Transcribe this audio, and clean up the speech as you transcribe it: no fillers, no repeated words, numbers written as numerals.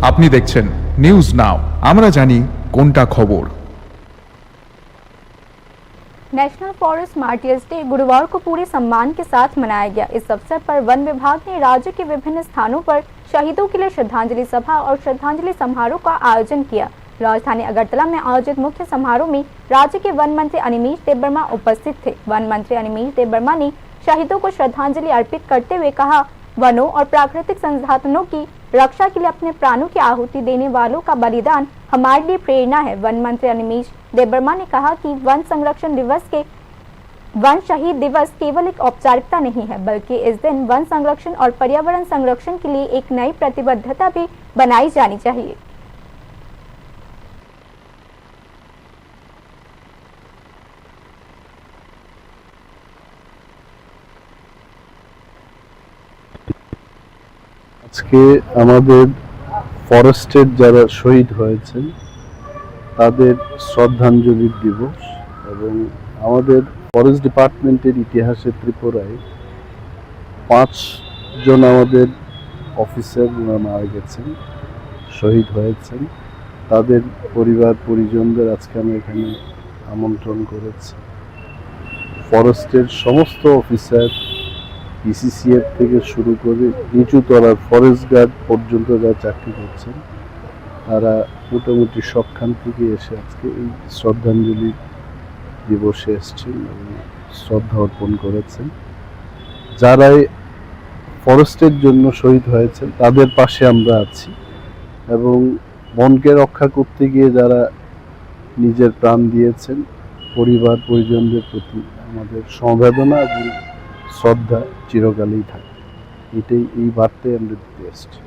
আপনি দেখছেন news now, আমরা জানি কোনটা খবর। नेशनल फॉरेस्ट मार्टियर्स डे गुरुवार को पूरे सम्मान के साथ मनाया गया। इस अवसर पर वन विभाग ने राज्य के विभिन्न स्थानों पर शहीदों के लिए श्रद्धांजलि सभा और श्रद्धांजलि समारोह का आयोजन किया। राजधानी अगरतला में आयोजित मुख्य समारोह में राज्य के वन मंत्री अनिमेष देबबर्मा उपस्थित थे। वन मंत्री अनिमेष देबबर्मा ने शहीदों को श्रद्धांजलि अर्पित करते हुए कहा, वनों और प्राकृतिक संसाधनों की रक्षा के लिए अपने प्राणों की आहुति देने वालों का बलिदान हमारे लिए प्रेरणा है। वन मंत्री अनिमेष देबबर्मा ने कहा कि वन संरक्षण दिवस के वन शहीद दिवस केवल एक औपचारिकता नहीं है, बल्कि इस दिन वन संरक्षण और पर्यावरण संरक्षण के लिए एक नई प्रतिबद्धता भी बनाई जानी चाहिए। আজকে আমাদের ফরেস্টের যারা শহীদ হয়েছেন তাদের শ্রদ্ধাঞ্জলি দিবস এবং আমাদের ফরেস্ট ডিপার্টমেন্টের ইতিহাসে ত্রিপুরায় 5 জন আমাদের অফিসার মারা গেছেন, শহীদ হয়েছেন। তাদের পরিবার পরিজনদের আজকে আমরা এখানে আমন্ত্রণ করেছি। ফরেস্টের সমস্ত অফিসার, পিসিসিএফ থেকে শুরু করে নিচু তলার ফরেস্ট গার্ড পর্যন্ত যারা চাকরি করছেন তারা মোটামুটি সবখান থেকে এসে আজকে এই শ্রদ্ধাঞ্জলি দিবসে এসেছেন এবং শ্রদ্ধা অর্পণ করেছেন। যারাই ফরেস্টের জন্য শহীদ হয়েছেন তাদের পাশে আমরা আছি এবং বনকে রক্ষা করতে গিয়ে যারা নিজের প্রাণ দিয়েছেন পরিবার পরিজনদের প্রতি আমাদের সমবেদনা এবং শ্রদ্ধা চিরকালই থাকে। এই বার্তায় আমরা দিতে এসেছি।